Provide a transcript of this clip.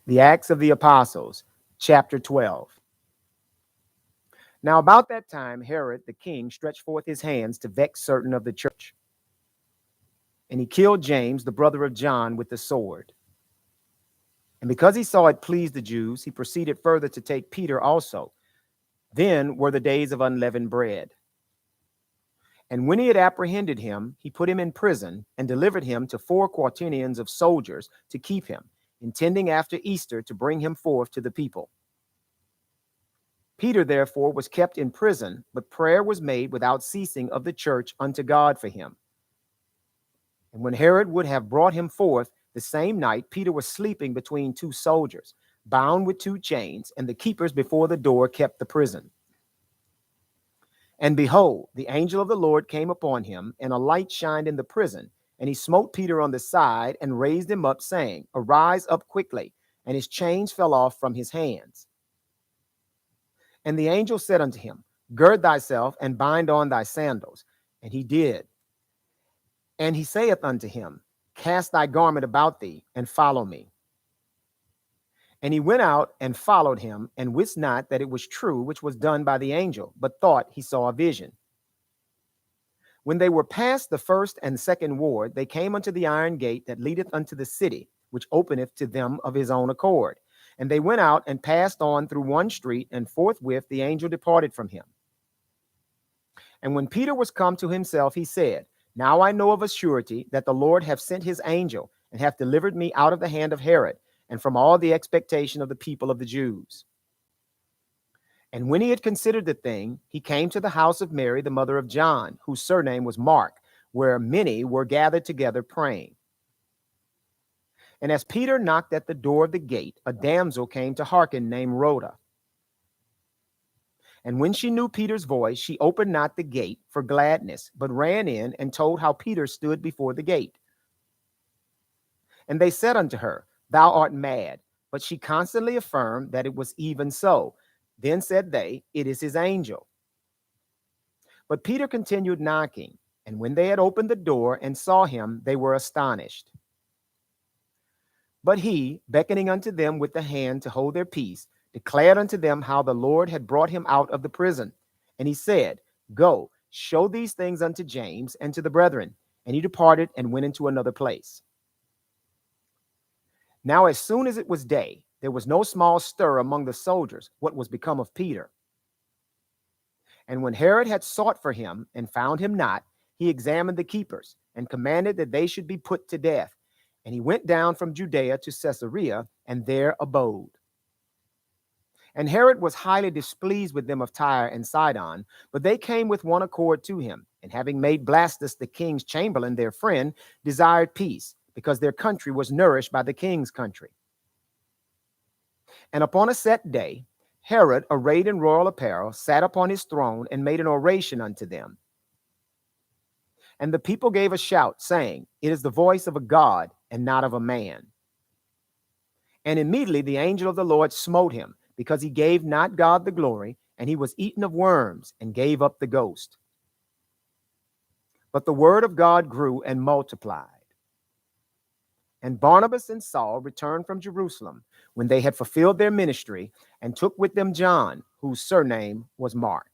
The Acts of the Apostles, chapter 12. Now about that time, Herod the king stretched forth his hands to vex certain of the church. And he killed James, the brother of John, with the sword. And because he saw it pleased the Jews, he proceeded further to take Peter also. Then were the days of unleavened bread. And when he had apprehended him, he put him in prison and delivered him to 4 quaternions of soldiers to keep him, intending after Easter to bring him forth to the people. Peter therefore was kept in prison, but prayer was made without ceasing of the church unto God for him. And when Herod would have brought him forth, the same night Peter was sleeping between 2 soldiers, bound with 2 chains, and the keepers before the door kept the prison. And behold, the angel of the Lord came upon him, and a light shined in the prison. And he smote Peter on the side and raised him up, saying, Arise up quickly. And his chains fell off from his hands. And the angel said unto him, Gird thyself and bind on thy sandals. And he did. And he saith unto him, Cast thy garment about thee, and follow me. And he went out and followed him, and wist not that it was true which was done by the angel, but thought he saw a vision. When they were past the first and second ward, they came unto the iron gate that leadeth unto the city, which openeth to them of his own accord. And they went out and passed on through one street, and forthwith the angel departed from him. And when Peter was come to himself, he said, Now I know of a surety that the Lord hath sent his angel, and hath delivered me out of the hand of Herod, and from all the expectation of the people of the Jews. And when he had considered the thing, he came to the house of Mary, the mother of John, whose surname was Mark, where many were gathered together praying. And as Peter knocked at the door of the gate, a damsel came to hearken, named Rhoda. And when she knew Peter's voice, she opened not the gate for gladness, but ran in and told how Peter stood before the gate. And they said unto her, Thou art mad. But she constantly affirmed that it was even so. Then said they, It is his angel. But Peter continued knocking, and when they had opened the door and saw him, they were astonished. But he, beckoning unto them with the hand to hold their peace, declared unto them how the Lord had brought him out of the prison. And he said, Go, show these things unto James and to the brethren. And he departed and went into another place. Now as soon as it was day, there was no small stir among the soldiers what was become of Peter. And when Herod had sought for him and found him not, he examined the keepers and commanded that they should be put to death. And he went down from Judaea to Caesarea, and there abode. And Herod was highly displeased with them of Tyre and Sidon, but they came with one accord to him, and having made Blastus the king's chamberlain their friend, desired peace, because their country was nourished by the king's country. And upon a set day, Herod, arrayed in royal apparel, sat upon his throne and made an oration unto them. And the people gave a shout, saying, It is the voice of a God, and not of a man. And immediately the angel of the Lord smote him, because he gave not God the glory, and he was eaten of worms, and gave up the ghost. But the word of God grew and multiplied. And Barnabas and Saul returned from Jerusalem when they had fulfilled their ministry, and took with them John, whose surname was Mark.